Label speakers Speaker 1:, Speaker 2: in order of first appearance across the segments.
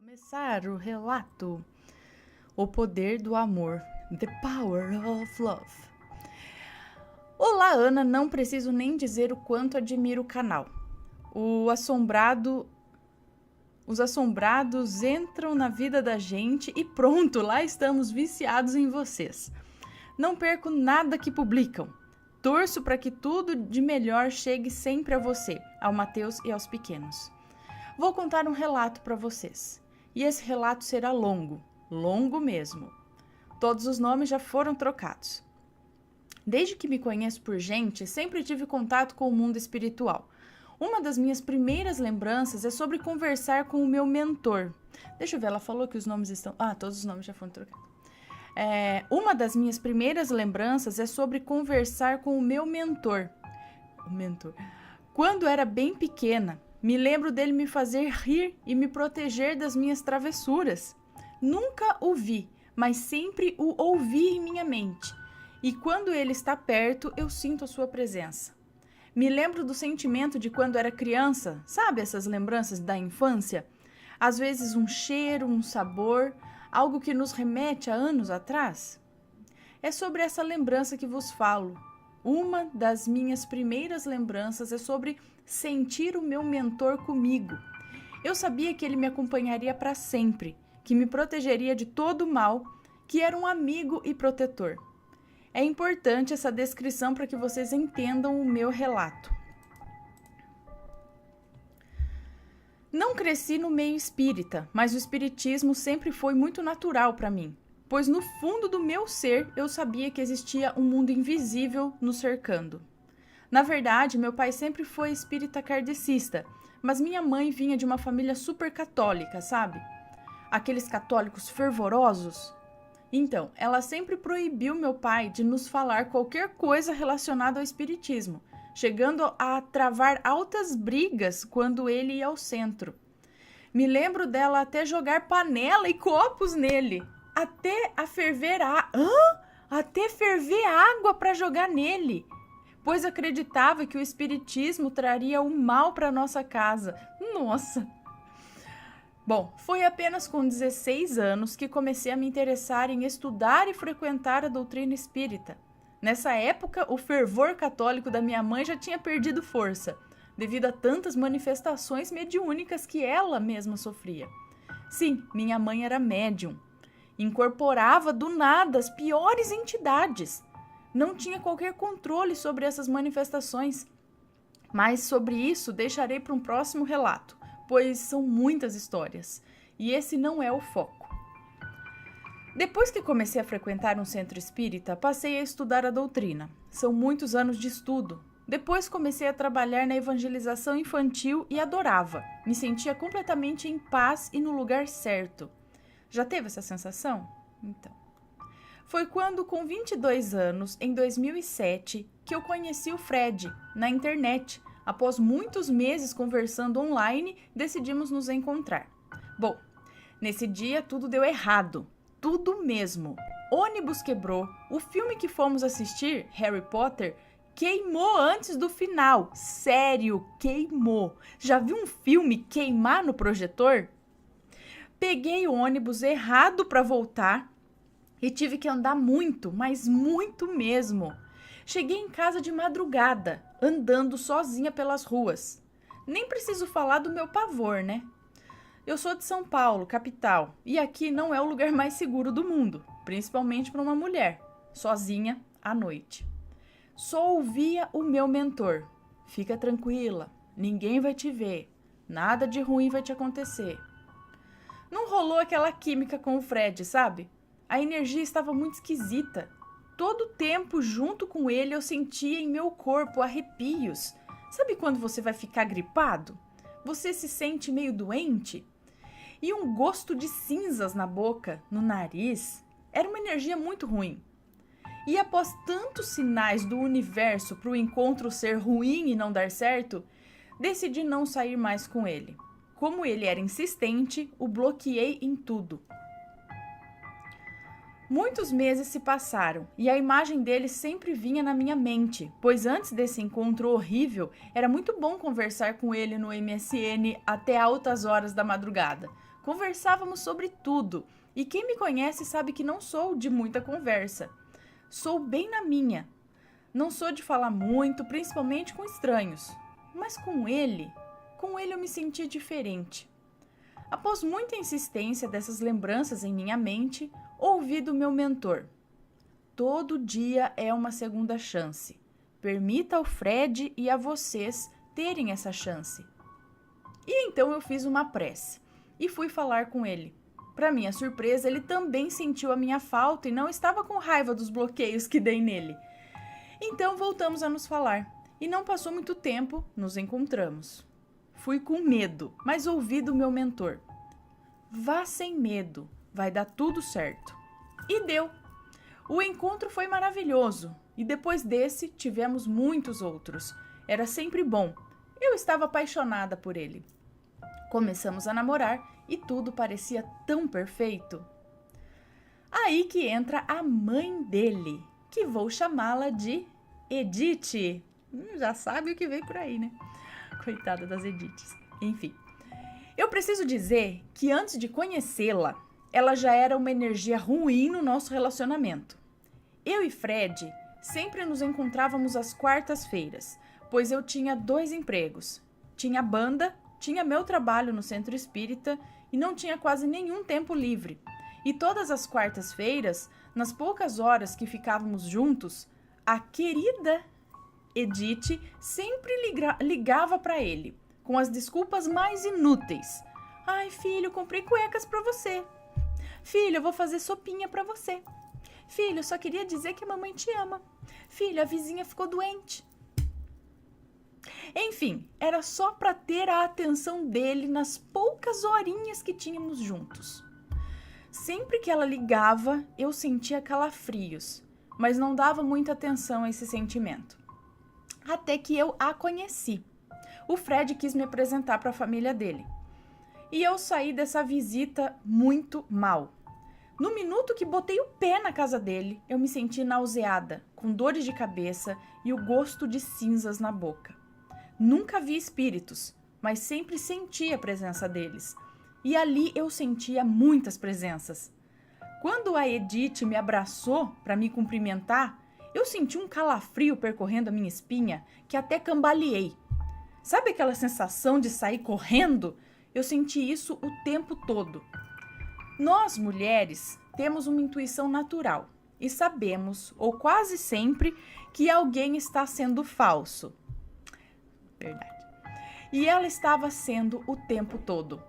Speaker 1: Começar o relato. O poder do amor. The power of love. Olá, Ana. Não preciso nem dizer o quanto admiro o canal. Os assombrados entram na vida da gente e pronto, lá estamos viciados em vocês. Não perco nada que publicam. Torço para que tudo de melhor chegue sempre a você, ao Mateus e aos pequenos. Vou contar um relato para vocês. E esse relato será longo, longo mesmo. Todos os nomes já foram trocados. Desde que me conheço por gente, sempre tive contato com o mundo espiritual. Uma das minhas primeiras lembranças é sobre conversar com o meu mentor. Deixa eu ver, ela falou que os nomes estão... todos os nomes já foram trocados. Uma das minhas primeiras lembranças é sobre conversar com o meu mentor. Quando era bem pequena, me lembro dele me fazer rir e me proteger das minhas travessuras. Nunca o vi, mas sempre o ouvi em minha mente. E quando ele está perto, eu sinto a sua presença. Me lembro do sentimento de quando era criança, sabe essas lembranças da infância? Às vezes um cheiro, um sabor, algo que nos remete a anos atrás. É sobre essa lembrança que vos falo. Uma das minhas primeiras lembranças é sobre sentir o meu mentor comigo. Eu sabia que ele me acompanharia para sempre, que me protegeria de todo o mal, que era um amigo e protetor. É importante essa descrição para que vocês entendam o meu relato. Não cresci no meio espírita, mas o espiritismo sempre foi muito natural para mim, pois no fundo do meu ser eu sabia que existia um mundo invisível nos cercando. Na verdade, meu pai sempre foi espírita kardecista, mas minha mãe vinha de uma família super católica, sabe? Aqueles católicos fervorosos. Então, ela sempre proibiu meu pai de nos falar qualquer coisa relacionada ao espiritismo, chegando a travar altas brigas quando ele ia ao centro. Me lembro dela até jogar panela e copos nele, até ferver água para jogar nele, pois acreditava que o espiritismo traria o mal para nossa casa. Nossa! Bom, foi apenas com 16 anos que comecei a me interessar em estudar e frequentar a doutrina espírita. Nessa época, o fervor católico da minha mãe já tinha perdido força, devido a tantas manifestações mediúnicas que ela mesma sofria. Sim, minha mãe era médium. Incorporava do nada as piores entidades. Não tinha qualquer controle sobre essas manifestações. Mas sobre isso deixarei para um próximo relato, pois são muitas histórias, e esse não é o foco. Depois que comecei a frequentar um centro espírita, passei a estudar a doutrina. São muitos anos de estudo. Depois comecei a trabalhar na evangelização infantil e adorava. Me sentia completamente em paz e no lugar certo. Já teve essa sensação? Então. Foi quando, com 22 anos, em 2007, que eu conheci o Fred, na internet. Após muitos meses conversando online, decidimos nos encontrar. Bom, nesse dia tudo deu errado. Tudo mesmo. Ônibus quebrou. O filme que fomos assistir, Harry Potter, queimou antes do final. Sério, queimou. Já viu um filme queimar no projetor? Peguei o ônibus errado para voltar e tive que andar muito, mas muito mesmo. Cheguei em casa de madrugada, andando sozinha pelas ruas. Nem preciso falar do meu pavor, né? Eu sou de São Paulo, capital, e aqui não é o lugar mais seguro do mundo, principalmente para uma mulher, sozinha à noite. Só ouvia o meu mentor. Fica tranquila, ninguém vai te ver, nada de ruim vai te acontecer. Não rolou aquela química com o Fred, sabe? A energia estava muito esquisita. Todo o tempo junto com ele eu sentia em meu corpo arrepios. Sabe quando você vai ficar gripado? Você se sente meio doente? E um gosto de cinzas na boca, no nariz. Era uma energia muito ruim. E após tantos sinais do universo para o encontro ser ruim e não dar certo, decidi não sair mais com ele. Como ele era insistente, o bloqueei em tudo. Muitos meses se passaram e a imagem dele sempre vinha na minha mente, pois antes desse encontro horrível, era muito bom conversar com ele no MSN até altas horas da madrugada. Conversávamos sobre tudo, e quem me conhece sabe que não sou de muita conversa. Sou bem na minha. Não sou de falar muito, principalmente com estranhos. Mas com ele eu me senti diferente. Após muita insistência dessas lembranças em minha mente, ouvi do meu mentor: todo dia é uma segunda chance. Permita ao Fred e a vocês terem essa chance. E então eu fiz uma prece e fui falar com ele. Para minha surpresa, ele também sentiu a minha falta e não estava com raiva dos bloqueios que dei nele. Então voltamos a nos falar e não passou muito tempo, nos encontramos. Fui com medo, mas ouvi do meu mentor: vá sem medo, vai dar tudo certo. E deu. O encontro foi maravilhoso e depois desse tivemos muitos outros. Era sempre bom. Eu estava apaixonada por ele. Começamos a namorar e tudo parecia tão perfeito. Aí que entra a mãe dele, que vou chamá-la de Edith. Já sabe o que vem por aí, né? Coitada das Ediths. Enfim, eu preciso dizer que antes de conhecê-la, ela já era uma energia ruim no nosso relacionamento. Eu e Fred sempre nos encontrávamos às quartas-feiras, pois eu tinha 2 empregos. Tinha banda, tinha meu trabalho no centro espírita e não tinha quase nenhum tempo livre. E todas as quartas-feiras, nas poucas horas que ficávamos juntos, a querida Edith sempre ligava para ele, com as desculpas mais inúteis. Ai, filho, comprei cuecas para você. Filho, eu vou fazer sopinha para você. Filho, eu só queria dizer que a mamãe te ama. Filho, a vizinha ficou doente. Enfim, era só para ter a atenção dele nas poucas horinhas que tínhamos juntos. Sempre que ela ligava, eu sentia calafrios, mas não dava muita atenção a esse sentimento. Até que eu a conheci. O Fred quis me apresentar para a família dele. E eu saí dessa visita muito mal. No minuto que botei o pé na casa dele, eu me senti nauseada, com dores de cabeça e o gosto de cinzas na boca. Nunca vi espíritos, mas sempre senti a presença deles. E ali eu sentia muitas presenças. Quando a Edith me abraçou para me cumprimentar, eu senti um calafrio percorrendo a minha espinha que até cambaleei. Sabe aquela sensação de sair correndo? Eu senti isso o tempo todo. Nós, mulheres, temos uma intuição natural e sabemos, ou quase sempre, que alguém está sendo falso. Verdade. E ela estava sendo o tempo todo.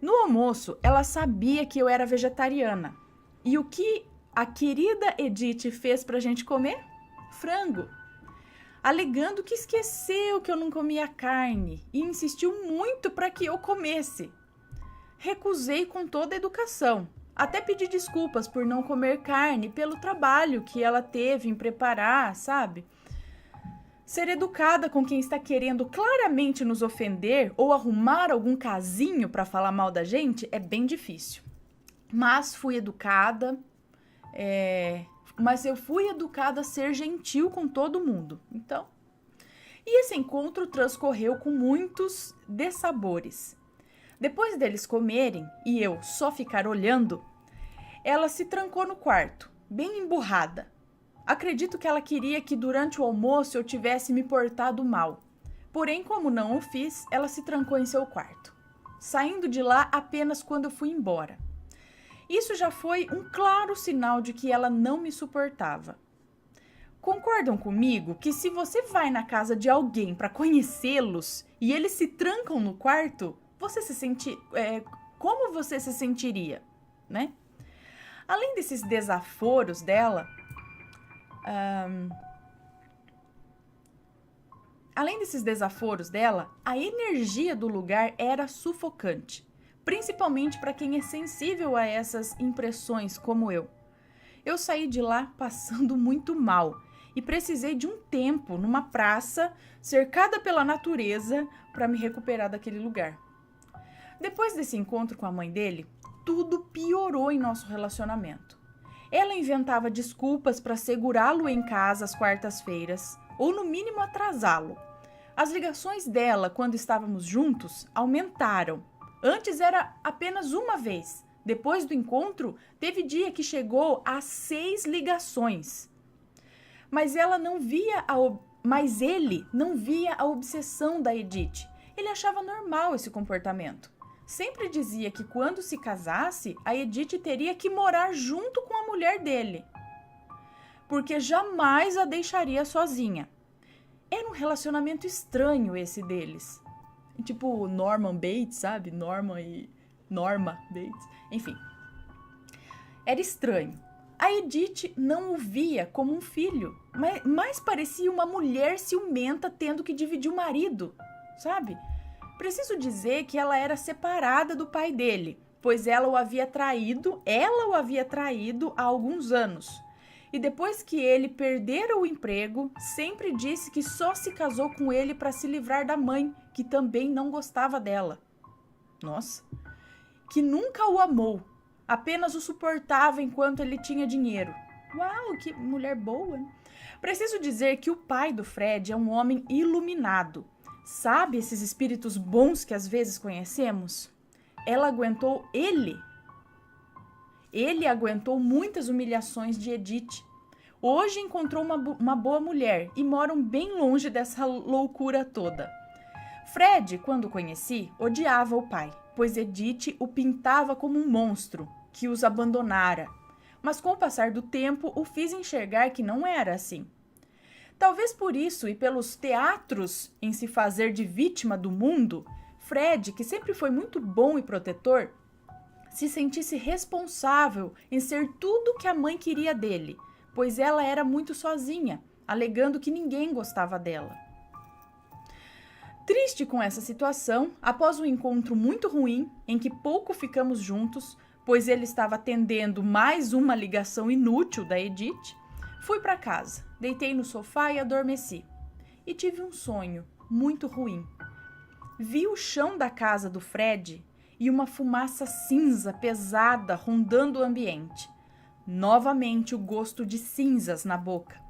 Speaker 1: No almoço, ela sabia que eu era vegetariana. E o que a querida Edith fez pra gente comer? Frango. Alegando que esqueceu que eu não comia carne e insistiu muito para que eu comesse. Recusei com toda a educação. Até pedi desculpas por não comer carne pelo trabalho que ela teve em preparar, sabe? Ser educada com quem está querendo claramente nos ofender ou arrumar algum casinho para falar mal da gente é bem difícil. Mas fui educada, mas eu fui educada a ser gentil com todo mundo. Então, e esse encontro transcorreu com muitos dessabores. Depois deles comerem e eu só ficar olhando, ela se trancou no quarto, bem emburrada. Acredito que ela queria que durante o almoço eu tivesse me portado mal. Porém, como não o fiz, ela se trancou em seu quarto, saindo de lá apenas quando eu fui embora. Isso já foi um claro sinal de que ela não me suportava. Concordam comigo que se você vai na casa de alguém para conhecê-los e eles se trancam no quarto, como você se sentiria, né? Além desses desaforos dela, a energia do lugar era sufocante, principalmente para quem é sensível a essas impressões como eu. Eu saí de lá passando muito mal e precisei de um tempo numa praça cercada pela natureza para me recuperar daquele lugar. Depois desse encontro com a mãe dele, tudo piorou em nosso relacionamento. Ela inventava desculpas para segurá-lo em casa às quartas-feiras, ou no mínimo atrasá-lo. As ligações dela, quando estávamos juntos, aumentaram. Antes era apenas uma vez. Depois do encontro, teve dia que chegou a 6 ligações. Mas ele não via a obsessão da Edith. Ele achava normal esse comportamento. Sempre dizia que quando se casasse, a Edith teria que morar junto com a mulher dele, porque jamais a deixaria sozinha. Era um relacionamento estranho esse deles. Tipo Norman Bates, sabe? Norma Bates. Enfim. Era estranho. A Edith não o via como um filho, mas parecia uma mulher ciumenta tendo que dividir o marido, sabe? Preciso dizer que ela era separada do pai dele, pois ela o havia traído há alguns anos. E depois que ele perdera o emprego, sempre disse que só se casou com ele para se livrar da mãe, que também não gostava dela. Nossa! Que nunca o amou, apenas o suportava enquanto ele tinha dinheiro. Uau, que mulher boa! Hein? Preciso dizer que o pai do Fred é um homem iluminado. Sabe esses espíritos bons que às vezes conhecemos? Ele aguentou muitas humilhações de Edith. Hoje encontrou uma boa mulher e moram bem longe dessa loucura toda. Fred, quando o conheci, odiava o pai, pois Edith o pintava como um monstro, que os abandonara. Mas com o passar do tempo, o fiz enxergar que não era assim. Talvez por isso e pelos teatros em se fazer de vítima do mundo, Fred, que sempre foi muito bom e protetor, se sentisse responsável em ser tudo que a mãe queria dele, pois ela era muito sozinha, alegando que ninguém gostava dela. Triste com essa situação, após um encontro muito ruim, em que pouco ficamos juntos, pois ele estava atendendo mais uma ligação inútil da Edith, fui para casa, deitei no sofá e adormeci. E tive um sonho muito ruim. Vi o chão da casa do Fred e uma fumaça cinza pesada rondando o ambiente. Novamente o gosto de cinzas na boca.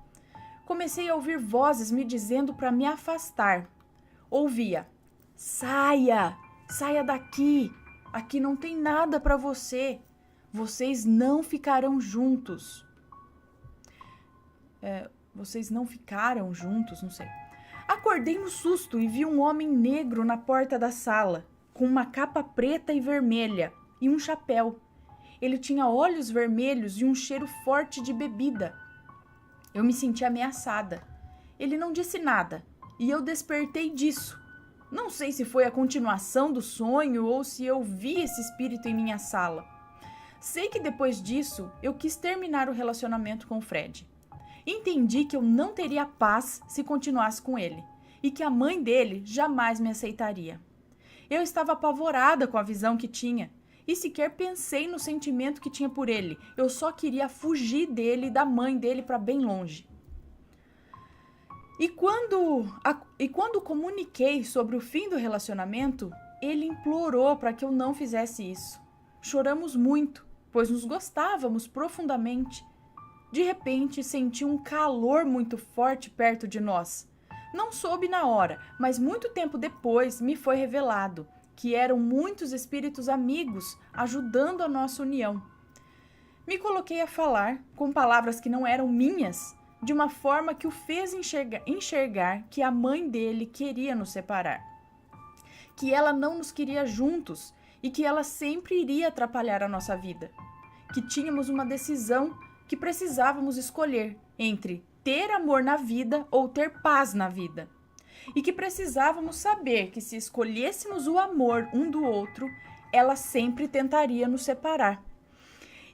Speaker 1: Comecei a ouvir vozes me dizendo para me afastar. Ouvia: "Saia! Saia daqui! Aqui não tem nada para você. Vocês não ficarão juntos." Vocês não ficaram juntos, não sei. Acordei no susto e vi um homem negro na porta da sala, com uma capa preta e vermelha e um chapéu. Ele tinha olhos vermelhos e um cheiro forte de bebida. Eu me senti ameaçada. Ele não disse nada e eu despertei disso. Não sei se foi a continuação do sonho ou se eu vi esse espírito em minha sala. Sei que depois disso eu quis terminar o relacionamento com o Fred. Entendi que eu não teria paz se continuasse com ele e que a mãe dele jamais me aceitaria. Eu estava apavorada com a visão que tinha e sequer pensei no sentimento que tinha por ele. Eu só queria fugir dele e da mãe dele para bem longe. E quando comuniquei sobre o fim do relacionamento, ele implorou para que eu não fizesse isso. Choramos muito, pois nos gostávamos profundamente. De repente, senti um calor muito forte perto de nós. Não soube na hora, mas muito tempo depois me foi revelado que eram muitos espíritos amigos ajudando a nossa união. Me coloquei a falar, com palavras que não eram minhas, de uma forma que o fez enxergar que a mãe dele queria nos separar, que ela não nos queria juntos e que ela sempre iria atrapalhar a nossa vida, que tínhamos uma decisão que precisávamos escolher entre ter amor na vida ou ter paz na vida. E que precisávamos saber que se escolhêssemos o amor um do outro, ela sempre tentaria nos separar.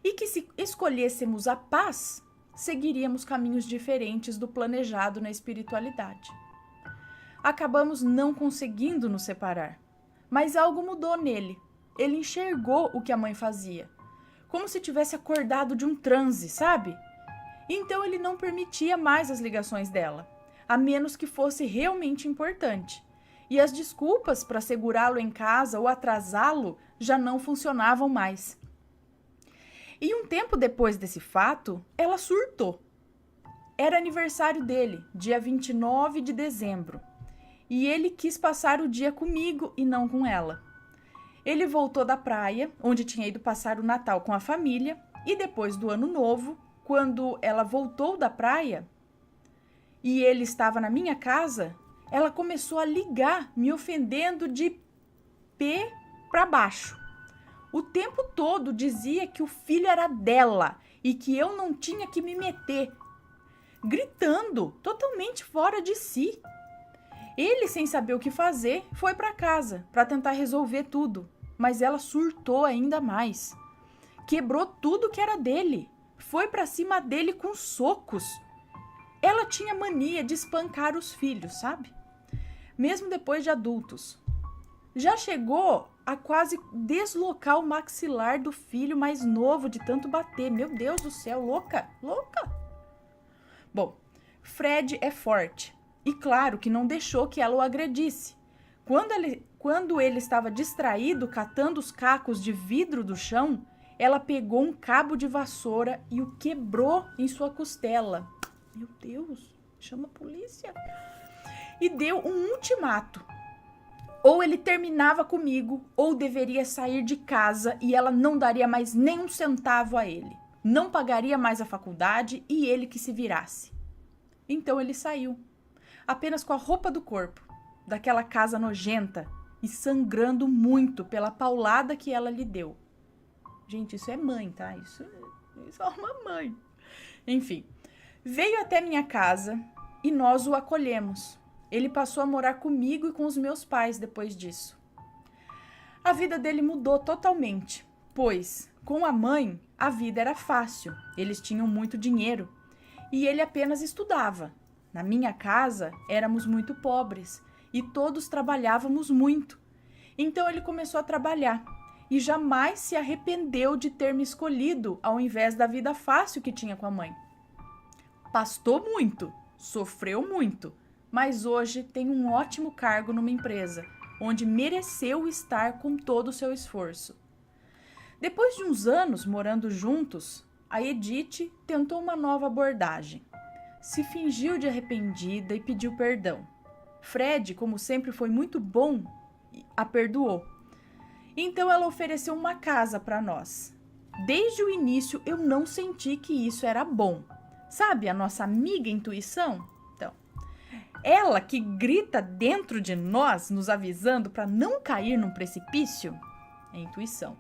Speaker 1: E que se escolhêssemos a paz, seguiríamos caminhos diferentes do planejado na espiritualidade. Acabamos não conseguindo nos separar, mas algo mudou nele. Ele enxergou o que a mãe fazia, como se tivesse acordado de um transe, sabe? Então ele não permitia mais as ligações dela, a menos que fosse realmente importante. E as desculpas para segurá-lo em casa ou atrasá-lo já não funcionavam mais. E um tempo depois desse fato, ela surtou. Era aniversário dele, dia 29 de dezembro, e ele quis passar o dia comigo e não com ela. Ele voltou da praia, onde tinha ido passar o Natal com a família, e depois do Ano Novo, quando ela voltou da praia e ele estava na minha casa, ela começou a ligar, me ofendendo de pé para baixo. O tempo todo dizia que o filho era dela e que eu não tinha que me meter, gritando, totalmente fora de si. Ele, sem saber o que fazer, foi para casa para tentar resolver tudo, mas ela surtou ainda mais. Quebrou tudo que era dele, foi para cima dele com socos. Ela tinha mania de espancar os filhos, sabe? Mesmo depois de adultos. Já chegou a quase deslocar o maxilar do filho mais novo de tanto bater. Meu Deus do céu, louca, louca. Bom, Fred é forte e claro que não deixou que ela o agredisse. Quando ele estava distraído catando os cacos de vidro do chão, ela pegou um cabo de vassoura e o quebrou em sua costela. Meu Deus, chama a polícia. E deu um ultimato. Ou ele terminava comigo, ou deveria sair de casa e ela não daria mais nem um centavo a ele. Não pagaria mais a faculdade e ele que se virasse. Então ele saiu, apenas com a roupa do corpo, daquela casa nojenta e sangrando muito pela paulada que ela lhe deu. Gente, isso é mãe, tá? Isso é uma mãe. Enfim, veio até minha casa e nós o acolhemos. Ele passou a morar comigo e com os meus pais depois disso. A vida dele mudou totalmente, pois, com a mãe, a vida era fácil, eles tinham muito dinheiro e ele apenas estudava. Na minha casa, éramos muito pobres e todos trabalhávamos muito. Então ele começou a trabalhar e jamais se arrependeu de ter me escolhido ao invés da vida fácil que tinha com a mãe. Pastou muito, sofreu muito, mas hoje tem um ótimo cargo numa empresa, onde mereceu estar com todo o seu esforço. Depois de uns anos morando juntos, a Edith tentou uma nova abordagem. Se fingiu de arrependida e pediu perdão. Fred, como sempre foi muito bom, a perdoou. Então ela ofereceu uma casa para nós. Desde o início eu não senti que isso era bom. Sabe a nossa amiga intuição? Ela que grita dentro de nós, nos avisando para não cair num precipício, é a intuição.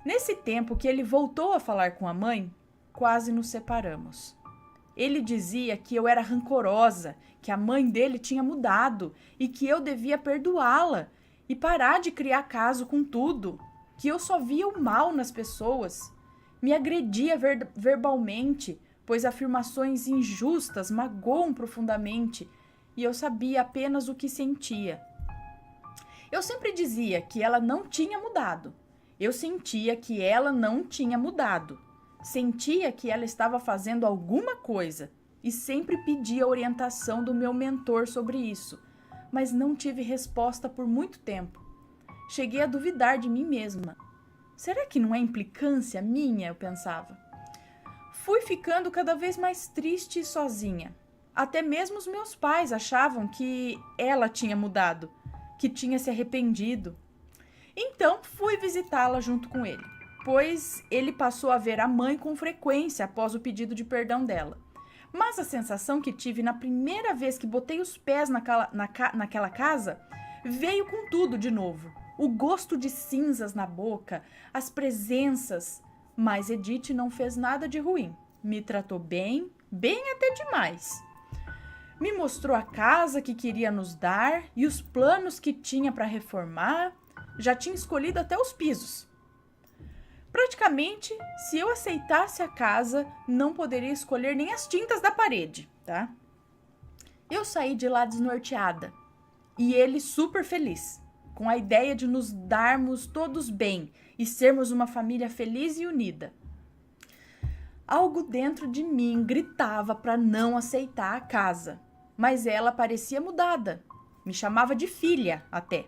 Speaker 1: Nesse tempo que ele voltou a falar com a mãe, quase nos separamos. Ele dizia que eu era rancorosa, que a mãe dele tinha mudado e que eu devia perdoá-la e parar de criar caso com tudo, que eu só via o mal nas pessoas. Me agredia verbalmente, pois afirmações injustas magoam profundamente, e eu sabia apenas o que sentia. Eu sempre dizia que ela não tinha mudado. Eu sentia que ela não tinha mudado. Sentia que ela estava fazendo alguma coisa e sempre pedia orientação do meu mentor sobre isso, mas não tive resposta por muito tempo. Cheguei a duvidar de mim mesma. Será que não é implicância minha? Eu pensava. Fui ficando cada vez mais triste e sozinha. Até mesmo os meus pais achavam que ela tinha mudado, que tinha se arrependido. Então fui visitá-la junto com ele, pois ele passou a ver a mãe com frequência após o pedido de perdão dela. Mas a sensação que tive na primeira vez que botei os pés naquela casa veio com tudo de novo. O gosto de cinzas na boca, as presenças. Mas Edith não fez nada de ruim. Me tratou bem, bem até demais. Me mostrou a casa que queria nos dar e os planos que tinha para reformar. Já tinha escolhido até os pisos. Praticamente, se eu aceitasse a casa, não poderia escolher nem as tintas da parede, tá? Eu saí de lá desnorteada e ele super feliz, com a ideia de nos darmos todos bem e sermos uma família feliz e unida. Algo dentro de mim gritava para não aceitar a casa, mas ela parecia mudada, me chamava de filha até.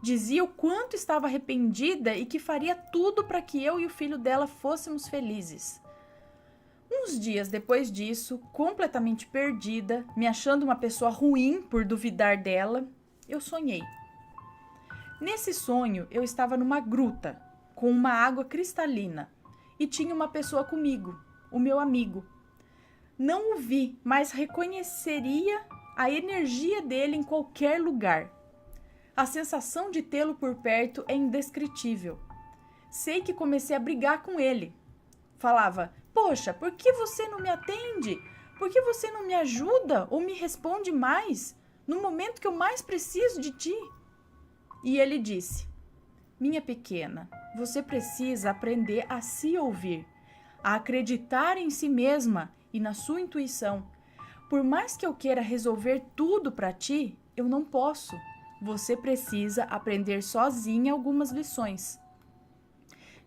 Speaker 1: Dizia o quanto estava arrependida e que faria tudo para que eu e o filho dela fôssemos felizes. Uns dias depois disso, completamente perdida, me achando uma pessoa ruim por duvidar dela, eu sonhei. Nesse sonho, eu estava numa gruta, com uma água cristalina, e tinha uma pessoa comigo, o meu amigo. Não o vi, mas reconheceria a energia dele em qualquer lugar. A sensação de tê-lo por perto é indescritível. Sei que comecei a brigar com ele. Falava, poxa, por que você não me atende? Por que você não me ajuda ou me responde mais no momento que eu mais preciso de ti? E ele disse, minha pequena, você precisa aprender a se ouvir, a acreditar em si mesma e na sua intuição. Por mais que eu queira resolver tudo para ti, eu não posso. Você precisa aprender sozinha algumas lições.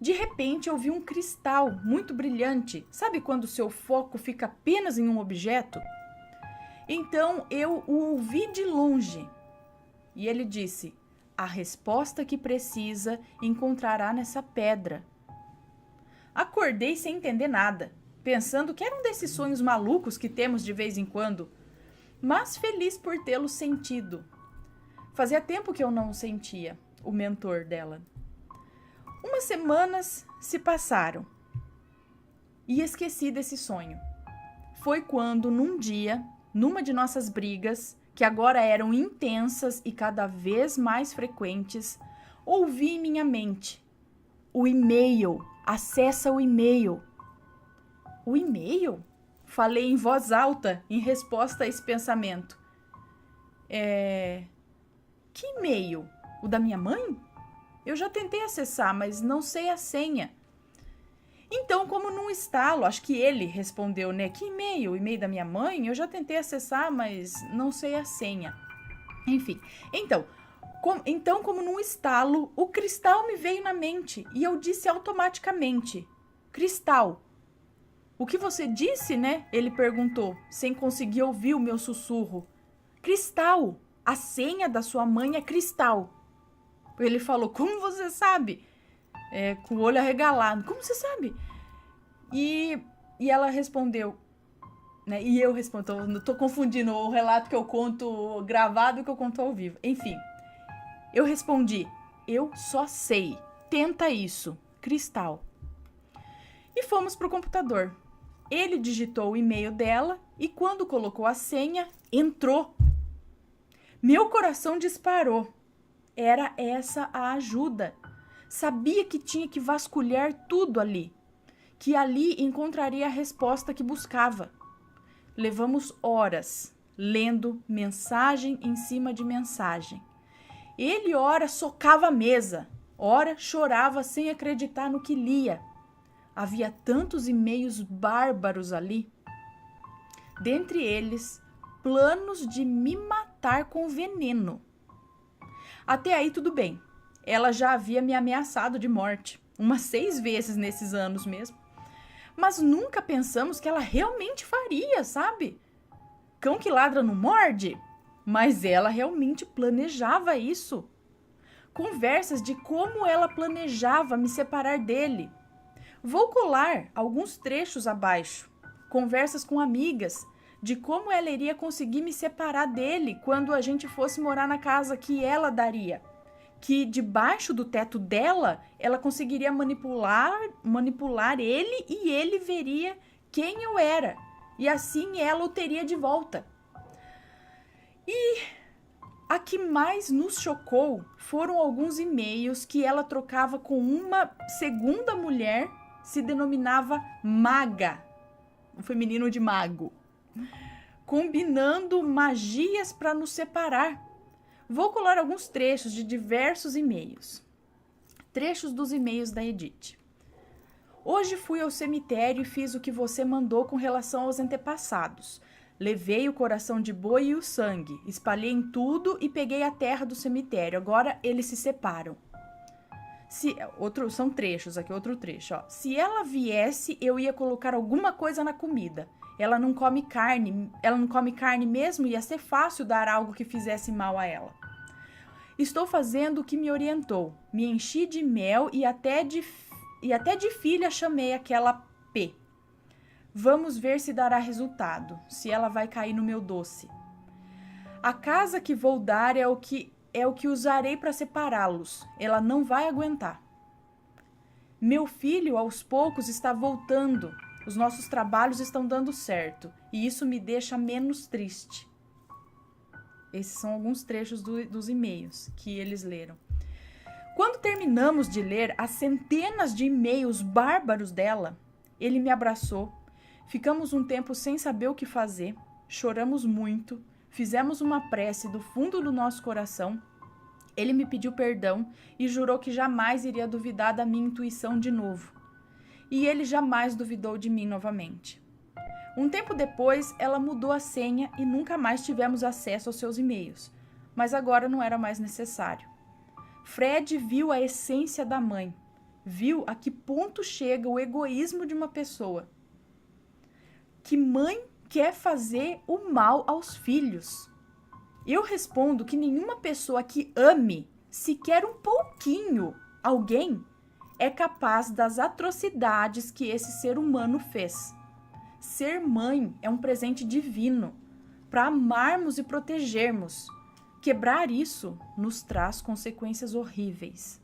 Speaker 1: De repente, eu vi um cristal muito brilhante. Sabe quando o seu foco fica apenas em um objeto? Então, eu o ouvi de longe. E ele disse, a resposta que precisa encontrará nessa pedra. Acordei sem entender nada, pensando que era um desses sonhos malucos que temos de vez em quando, mas feliz por tê-lo sentido. Fazia tempo que eu não sentia, o mentor dela. Umas semanas se passaram e esqueci desse sonho. Foi quando, num dia, numa de nossas brigas, que agora eram intensas e cada vez mais frequentes, ouvi em minha mente: o e-mail, acessa o e-mail. O e-mail? Falei em voz alta em resposta a esse pensamento. Que e-mail? O da minha mãe? Eu já tentei acessar, mas não sei a senha. Então, como num estalo, acho que ele respondeu, né? Que e-mail? O e-mail da minha mãe? Eu já tentei acessar, mas não sei a senha. Enfim, então, como num estalo, o cristal me veio na mente e eu disse automaticamente, cristal. O que você disse, né? Ele perguntou, sem conseguir ouvir o meu sussurro. Cristal, a senha da sua mãe é cristal. Ele falou, como você sabe? Com o olho arregalado, como você sabe? E ela respondeu, né? E eu respondo, tô confundindo o relato que eu conto gravado e o que eu conto ao vivo. Enfim, eu respondi, eu só sei, tenta isso, cristal. E fomos pro computador. Ele digitou o e-mail dela e quando colocou a senha, entrou. Meu coração disparou. Era essa a ajuda. Sabia que tinha que vasculhar tudo ali, que ali encontraria a resposta que buscava. Levamos horas lendo mensagem em cima de mensagem. Ele ora socava a mesa, ora chorava sem acreditar no que lia. Havia tantos e-mails bárbaros ali. Dentre eles, planos de me matar com veneno. Até aí tudo bem. Ela já havia me ameaçado de morte, umas 6 vezes nesses anos mesmo. Mas nunca pensamos que ela realmente faria, sabe? Cão que ladra não morde. Mas ela realmente planejava isso. Conversas de como ela planejava me separar dele. Vou colar alguns trechos abaixo. Conversas com amigas de como ela iria conseguir me separar dele quando a gente fosse morar na casa que ela daria. Que debaixo do teto dela, ela conseguiria manipular ele e ele veria quem eu era. E assim ela o teria de volta. E a que mais nos chocou foram alguns e-mails que ela trocava com uma segunda mulher, se denominava Maga, o feminino de mago, combinando magias para nos separar. Vou colar alguns trechos de diversos e-mails. Trechos dos e-mails da Edith. Hoje fui ao cemitério e fiz o que você mandou com relação aos antepassados. Levei o coração de boi e o sangue, espalhei em tudo e peguei a terra do cemitério. Agora eles se separam. São trechos aqui, outro trecho. Ó. Se ela viesse, eu ia colocar alguma coisa na comida. Ela não come carne mesmo, ia ser fácil dar algo que fizesse mal a ela. Estou fazendo o que me orientou. Me enchi de mel e até de filha chamei aquela P. Vamos ver se dará resultado, se ela vai cair no meu doce. A casa que vou dar é o que é o que usarei para separá-los. Ela não vai aguentar. Meu filho, aos poucos, está voltando. Os nossos trabalhos estão dando certo. E isso me deixa menos triste. Esses são alguns trechos dos e-mails que eles leram. Quando terminamos de ler as centenas de e-mails bárbaros dela, ele me abraçou. Ficamos um tempo sem saber o que fazer. Choramos muito. Fizemos uma prece do fundo do nosso coração. Ele me pediu perdão e jurou que jamais iria duvidar da minha intuição de novo. E ele jamais duvidou de mim novamente. Um tempo depois, ela mudou a senha e nunca mais tivemos acesso aos seus e-mails. Mas agora não era mais necessário. Fred viu a essência da mãe. Viu a que ponto chega o egoísmo de uma pessoa. Que mãe quer fazer o mal aos filhos? Eu respondo que nenhuma pessoa que ame sequer um pouquinho alguém é capaz das atrocidades que esse ser humano fez. Ser mãe é um presente divino para amarmos e protegermos. Quebrar isso nos traz consequências horríveis.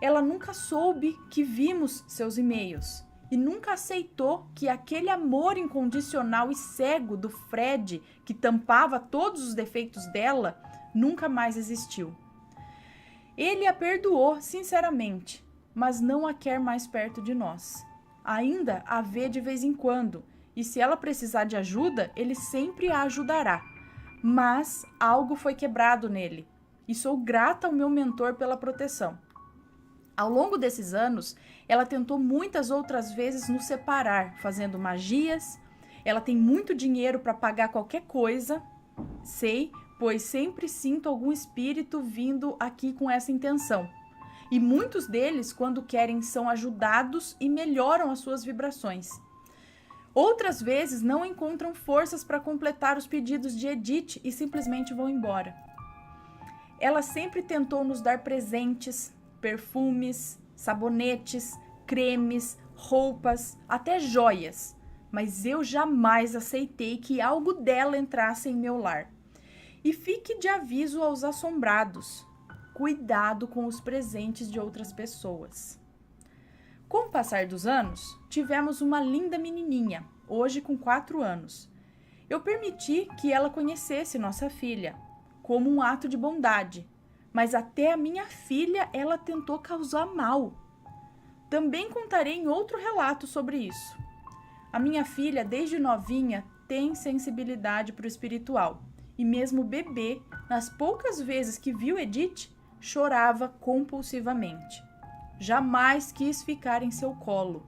Speaker 1: Ela nunca soube que vimos seus e-mails e nunca aceitou que aquele amor incondicional e cego do Fred, que tampava todos os defeitos dela, nunca mais existiu. Ele a perdoou sinceramente, mas não a quer mais perto de nós. Ainda a vê de vez em quando, e se ela precisar de ajuda, ele sempre a ajudará. Mas algo foi quebrado nele, e sou grata ao meu mentor pela proteção. Ao longo desses anos, ela tentou muitas outras vezes nos separar, fazendo magias. Ela tem muito dinheiro para pagar qualquer coisa. Sei, pois sempre sinto algum espírito vindo aqui com essa intenção. E muitos deles, quando querem, são ajudados e melhoram as suas vibrações. Outras vezes não encontram forças para completar os pedidos de Edith e simplesmente vão embora. Ela sempre tentou nos dar presentes, perfumes, sabonetes, cremes, roupas, até joias, mas eu jamais aceitei que algo dela entrasse em meu lar. E fique de aviso aos assombrados: cuidado com os presentes de outras pessoas. Com o passar dos anos, tivemos uma linda menininha, hoje com 4 anos. Eu permiti que ela conhecesse nossa filha, como um ato de bondade, mas até a minha filha ela tentou causar mal. Também contarei em outro relato sobre isso. A minha filha, desde novinha, tem sensibilidade para o espiritual, e mesmo bebê, nas poucas vezes que viu Edith, chorava compulsivamente. Jamais quis ficar em seu colo.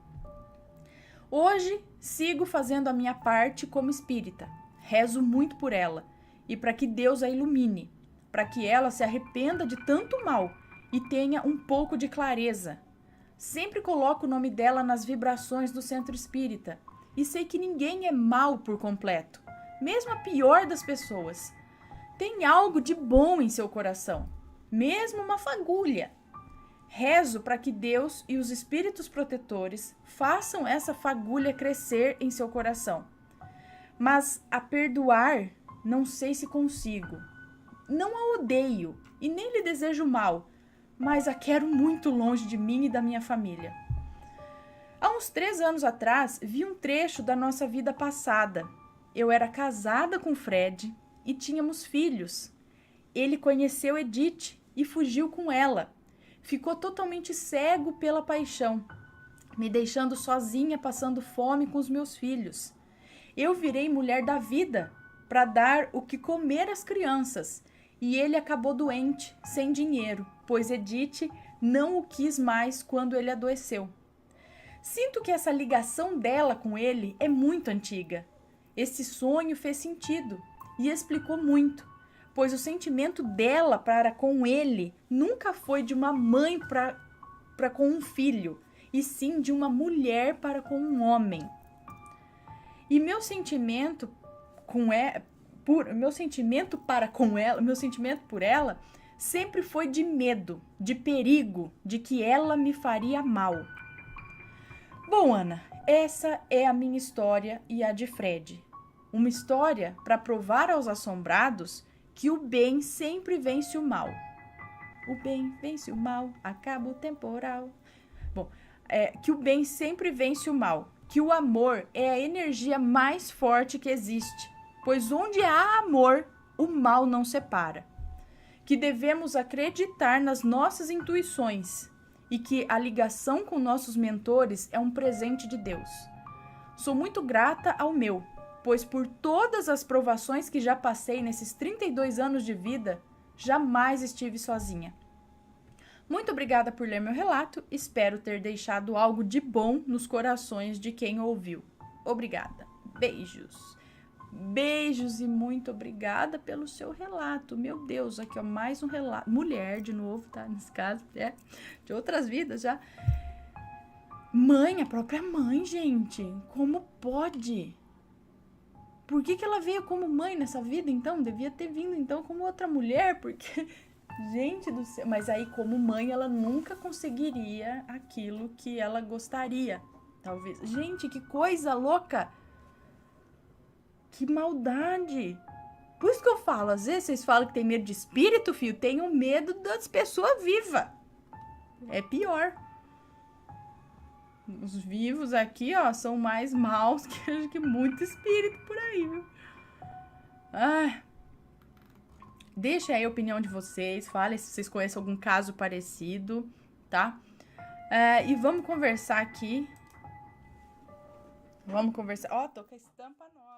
Speaker 1: Hoje, sigo fazendo a minha parte como espírita. Rezo muito por ela e para que Deus a ilumine, para que ela se arrependa de tanto mal e tenha um pouco de clareza. Sempre coloco o nome dela nas vibrações do centro espírita e sei que ninguém é mal por completo, mesmo a pior das pessoas. Tem algo de bom em seu coração, mesmo uma fagulha. Rezo para que Deus e os espíritos protetores façam essa fagulha crescer em seu coração. Mas a perdoar, não sei se consigo. Não a odeio e nem lhe desejo mal, mas a quero muito longe de mim e da minha família. Há uns 3 anos atrás, vi um trecho da nossa vida passada. Eu era casada com Fred e tínhamos filhos. Ele conheceu Edith e fugiu com ela. Ficou totalmente cego pela paixão, me deixando sozinha, passando fome com os meus filhos. Eu virei mulher da vida para dar o que comer às crianças, e ele acabou doente, sem dinheiro, pois Edith não o quis mais quando ele adoeceu. Sinto que essa ligação dela com ele é muito antiga. Esse sonho fez sentido e explicou muito, pois o sentimento dela para com ele nunca foi de uma mãe para com um filho, e sim de uma mulher para com um homem. E meu sentimento por ela sempre foi de medo, de perigo, de que ela me faria mal. Bom, Ana, essa é a minha história e a de Fred. Uma história para provar aos assombrados que o bem sempre vence o mal. O bem vence o mal, acaba o temporal. Bom, que o bem sempre vence o mal, que o amor é a energia mais forte que existe, pois onde há amor, o mal não separa. Que devemos acreditar nas nossas intuições e que a ligação com nossos mentores é um presente de Deus. Sou muito grata ao meu, pois por todas as provações que já passei nesses 32 anos de vida, jamais estive sozinha. Muito obrigada por ler meu relato, espero ter deixado algo de bom nos corações de quem ouviu. Obrigada. Beijos. Beijos e muito obrigada pelo seu relato. Meu Deus, aqui ó, mais um relato. Mulher de novo, tá? Nesse caso, de outras vidas já. Mãe, a própria mãe, gente. Como pode? Por que ela veio como mãe nessa vida, então? Devia ter vindo, então, como outra mulher, porque... Gente do céu, mas aí como mãe ela nunca conseguiria aquilo que ela gostaria, talvez. Gente, que coisa louca! Que maldade! Por isso que eu falo, às vezes vocês falam que tem medo de espírito, filho, tenham medo das pessoas vivas. É pior. Os vivos aqui, ó, são mais maus que muito espírito por aí, viu? Ah... Deixa aí a opinião de vocês, falem se vocês conhecem algum caso parecido, tá? E vamos conversar aqui. Vamos conversar. Ó, tô com a estampa nova.